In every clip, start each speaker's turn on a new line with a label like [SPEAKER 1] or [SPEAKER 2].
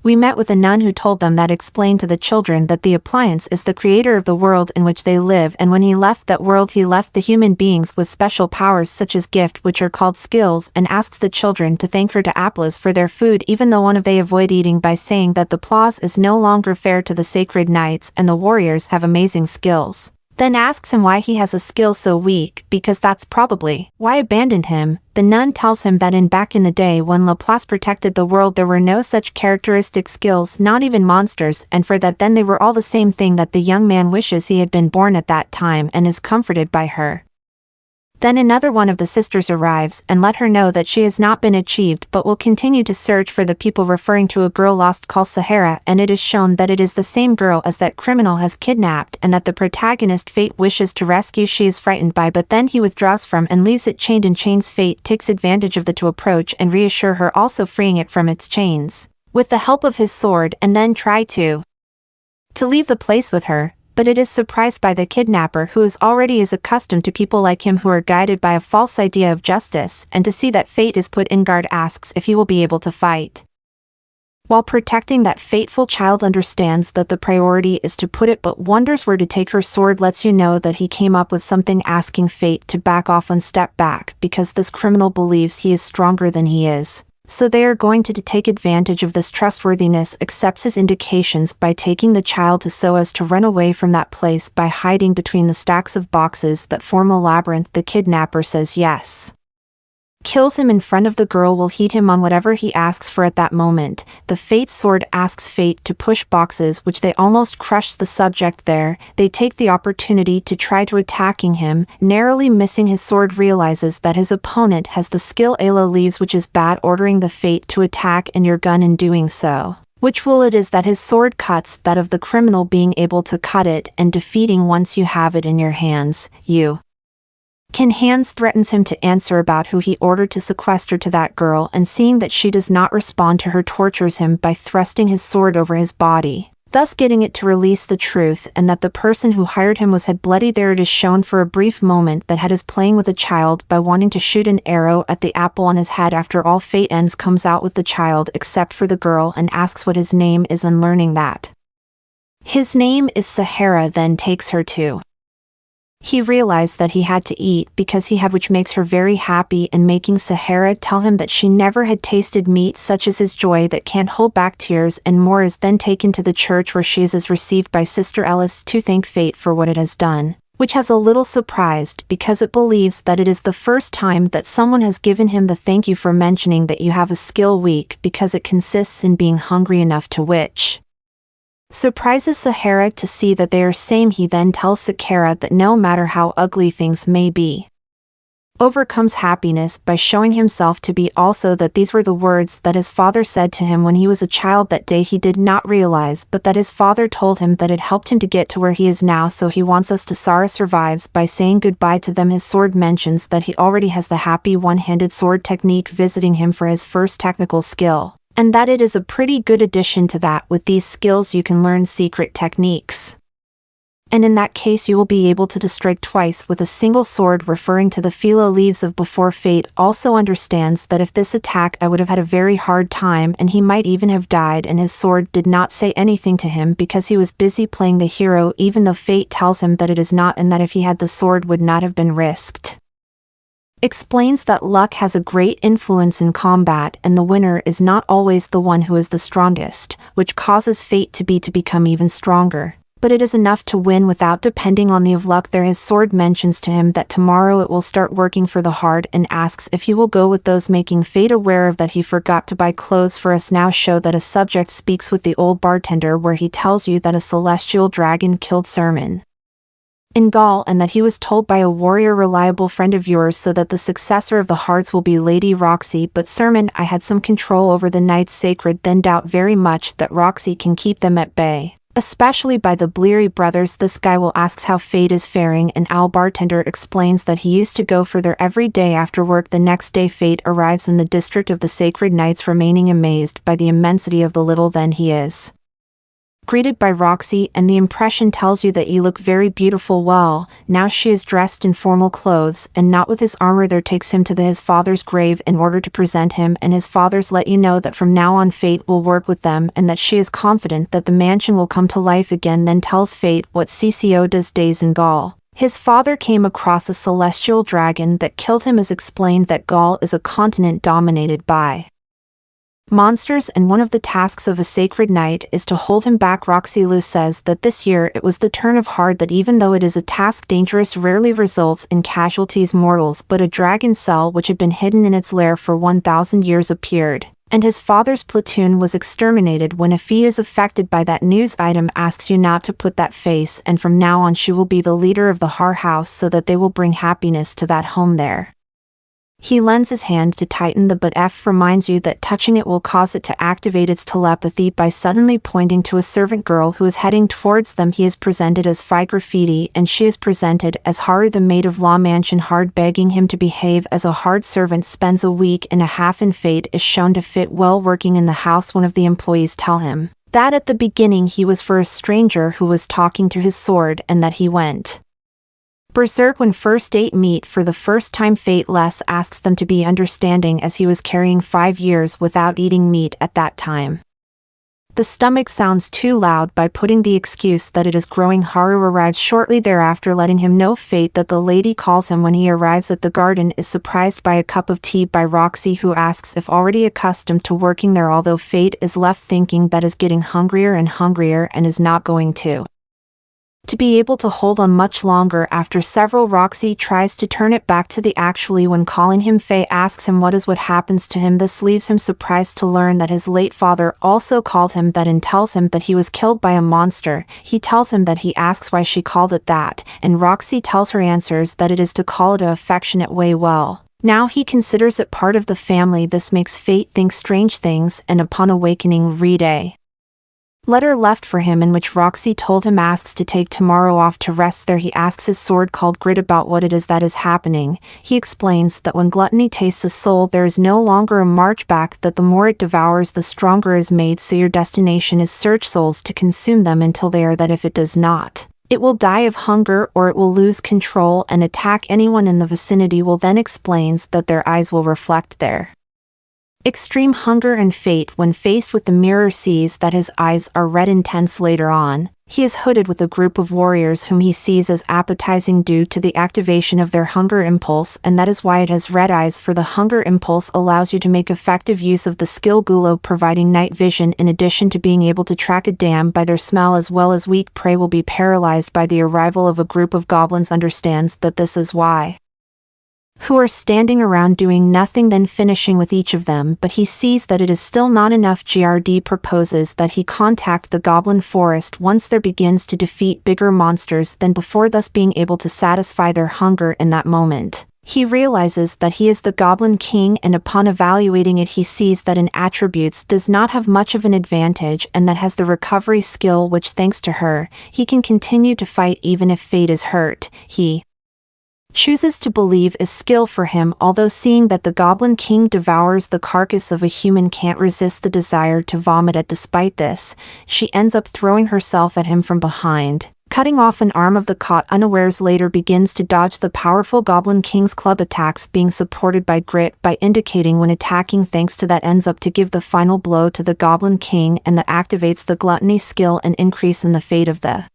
[SPEAKER 1] We met with a nun who told them that explained to the children that the appliance is the creator of the world in which they live, and when he left that world he left the human beings with special powers such as gift which are called skills, and asks the children to thank her to Aplas for their food, even though one of they avoid eating, by saying that the applause is no longer fair to the sacred knights and the warriors have amazing skills. Then asks him why he has a skill so weak, because that's probably why abandoned him. The nun tells him that back in the day when Laplace protected the world there were no such characteristic skills, not even monsters, and for that then they were all the same thing, that the young man wishes he had been born at that time and is comforted by her. Then another one of the sisters arrives and let her know that she has not been achieved but will continue to search for the people, referring to a girl lost called Sahara, and it is shown that it is the same girl as that criminal has kidnapped and that the protagonist Fate wishes to rescue. She is frightened by, but then he withdraws from and leaves it chained in chains. Fate takes advantage of the to approach and reassure her, also freeing it from its chains with the help of his sword, and then try to leave the place with her. But it is surprised by the kidnapper, who is already accustomed to people like him who are guided by a false idea of justice, and to see that Fate is put in guard asks if he will be able to fight. While protecting that fateful child understands that the priority is to put it, but wonders where to take her sword lets you know that he came up with something, asking Fate to back off and step back because this criminal believes he is stronger than he is. So they are going to take advantage of this trustworthiness, accepts his indications by taking the child so as to run away from that place by hiding between the stacks of boxes that form a labyrinth. The kidnapper says yes. Kills him in front of the girl, will heed him on whatever he asks for at that moment. The Fate sword asks Fate to push boxes, which they almost crushed the subject there. They take the opportunity to try to attacking him, narrowly missing his sword, realizes that his opponent has the skill Ayla leaves, which is bad, ordering the Fate to attack and your gun in doing so. Which will it is that his sword cuts that of the criminal, being able to cut it and defeating once you have it in your hands. You can Hans threatens him to answer about who he ordered to sequester to that girl, and seeing that she does not respond to her tortures him by thrusting his sword over his body, thus getting it to release the truth and that the person who hired him was head bloody. There it is shown for a brief moment that Head is playing with a child by wanting to shoot an arrow at the apple on his head. After all, Fate ends comes out with the child except for the girl and asks what his name is, and learning that his name is Sahara then takes her to. He realized that he had to eat because he had, which makes her very happy, and making Sahara tell him that she never had tasted meat such as his joy that can't hold back tears and more, is then taken to the church where she is received by Sister Ellis to thank Fate for what it has done, which has a little surprised because it believes that it is the first time that someone has given him the thank you for mentioning that you have a skill weak, because it consists in being hungry enough to, which surprises Sahara to see that they are same. He then tells Sakara that no matter how ugly things may be, overcomes happiness by showing himself to be also that these were the words that his father said to him when he was a child. That day he did not realize, but that his father told him that it helped him to get to where he is now. So he wants us to. Sara survives by saying goodbye to them. His sword mentions that he already has the happy one-handed sword technique, visiting him for his first technical skill, and that it is a pretty good addition to that. With these skills you can learn secret techniques, and in that case you will be able to strike twice with a single sword, referring to the Philo leaves of before. Fate also understands that if this attack I would have had a very hard time and he might even have died, and his sword did not say anything to him because he was busy playing the hero, even though Fate tells him that it is not, and that if he had the sword would not have been risked. Explains that luck has a great influence in combat and the winner is not always the one who is the strongest, which causes Fate to become even stronger. But it is enough to win without depending on the of luck there. His sword mentions to him that tomorrow it will start working for the hard, and asks if he will go with those, making Fate aware of that he forgot to buy clothes for us. Now show that a subject speaks with the old bartender, where he tells you that a celestial dragon killed Sermon in Gaul, and that he was told by a warrior reliable friend of yours, so that the successor of the Hearts will be Lady Roxy. But Sermon, I had some control over the Knights Sacred, then doubt very much that Roxy can keep them at bay, especially by the Bleary brothers. This guy will asks how Fate is faring, and Al bartender explains that he used to go for there every day after work. The next day Fate arrives in the district of the Sacred Knights, remaining amazed by the immensity of the little then he is greeted by Roxy, and the impression tells you that you look very beautiful. Well, now she is dressed in formal clothes, and not with his armor there takes him to his father's grave in order to present him, and his fathers let you know that from now on fate will work with them, and that she is confident that the mansion will come to life again. Then tells fate what CCO does days in Gaul. His father came across a celestial dragon that killed him. As explained that Gaul is a continent dominated by monsters, and one of the tasks of a sacred knight is to hold him back. Roxy Liu says that this year it was the turn of hard, that even though it is a task dangerous rarely results in casualties mortals, but a dragon cell which had been hidden in its lair for 1,000 years appeared, and his father's platoon was exterminated. When a fee is affected by that news item asks you not to put that face, and from now on she will be the leader of the Har house so that they will bring happiness to that home there. He lends his hand to tighten the but F reminds you that touching it will cause it to activate its telepathy by suddenly pointing to a servant girl who is heading towards them. He is presented as Phi Graffiti and she is presented as Haru, the maid of law. Mansion hard, begging him to behave as a hard servant. Spends a week and a half in fate is shown to fit well working in the house. One of the employees tell him that at the beginning he was for a stranger who was talking to his sword and that he went berserk when first ate meat for the first time. Fate less asks them to be understanding as he was carrying 5 years without eating meat at that time. The stomach sounds too loud by putting the excuse that it is growing. Haru arrives shortly thereafter, letting him know Fate that the lady calls him. When he arrives at the garden is surprised by a cup of tea by Roxy, who asks if already accustomed to working there, although Fate is left thinking that is getting hungrier and hungrier and is not going to be able to hold on much longer. After several, Roxy tries to turn it back to the actually when calling him. Faye asks him what happens to him. This leaves him surprised to learn that his late father also called him that and tells him that he was killed by a monster. He tells him that. He asks why she called it that, and Roxy tells her answers that it is to call it a affectionate way. Well, now he considers it part of the family. This makes Fate think strange things, and upon awakening read a letter left for him in which Roxy told him asks to take tomorrow off to rest there. He asks his sword called Grit about what it is that is happening. He explains that when gluttony tastes a soul there is no longer a march back, that the more it devours the stronger is made, so your destination is search souls to consume them until they are, that if it does not, it will die of hunger or it will lose control and attack anyone in the vicinity. Will then explains that their eyes will reflect their extreme hunger, and Fate when faced with the mirror sees that his eyes are red intense. Later on, he is hooded with a group of warriors whom he sees as appetizing due to the activation of their hunger impulse, and that is why it has red eyes, for the hunger impulse allows you to make effective use of the skill Gulo, providing night vision in addition to being able to track a dam by their smell, as well as weak prey will be paralyzed by the arrival of a group of goblins. Understands that this is why who are standing around doing nothing, then finishing with each of them, but he sees that it is still not enough. GRD proposes that he contact the goblin forest once there begins to defeat bigger monsters than before, thus being able to satisfy their hunger in that moment. He realizes that he is the Goblin King, and upon evaluating it he sees that in attributes does not have much of an advantage, and that has the recovery skill which, thanks to her, he can continue to fight even if Fate is hurt. He chooses to believe is skill for him, although seeing that the Goblin King devours the carcass of a human can't resist the desire to vomit it. Despite this, she ends up throwing herself at him from behind, cutting off an arm of the caught unawares. Later begins to dodge the powerful Goblin King's club attacks, being supported by Grit by indicating when attacking. Thanks to that ends up to give the final blow to the Goblin King, and that activates the gluttony skill and increase in the fate of the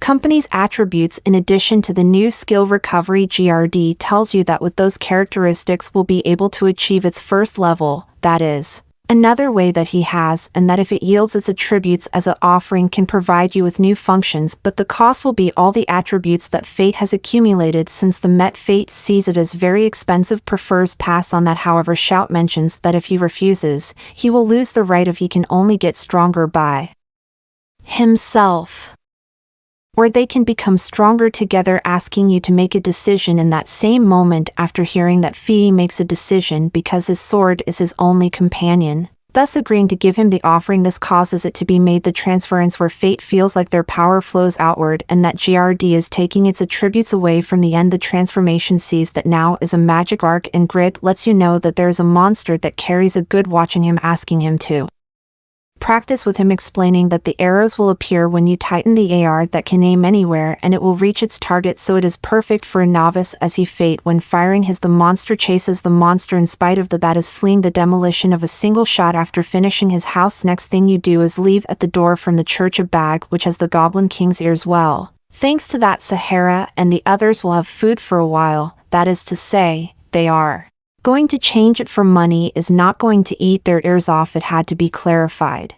[SPEAKER 1] company's attributes. In addition to the new skill recovery, GRD tells you that with those characteristics will be able to achieve its first level, that is, another way that he has, and that if it yields its attributes as an offering can provide you with new functions, but the cost will be all the attributes that Fate has accumulated. Since the Met Fate sees it as very expensive, prefers pass on that. However, Shout mentions that if he refuses, he will lose the right of he can only get stronger by himself, or they can become stronger together, asking you to make a decision in that same moment. After hearing that, Fee makes a decision because his sword is his only companion, thus agreeing to give him the offering. This causes it to be made the transference where Fate feels like their power flows outward and that GRD is taking its attributes away. From the end, the transformation sees that now is a magic arc, and Grit lets you know that there is a monster that carries a good watching him, asking him to Practice with him, explaining that the arrows will appear when you tighten the AR that can aim anywhere and it will reach its target, so it is perfect for a novice as he fate when firing his. The monster chases the monster in spite of the bat is fleeing the demolition of a single shot after finishing his house. Next thing you do is leave at the door from the church a bag which has the Goblin King's ears. Well, thanks to that, Sahara and the others will have food for a while, that is to say, they are going to change it for money, is not going to eat their ears off. It had to be clarified.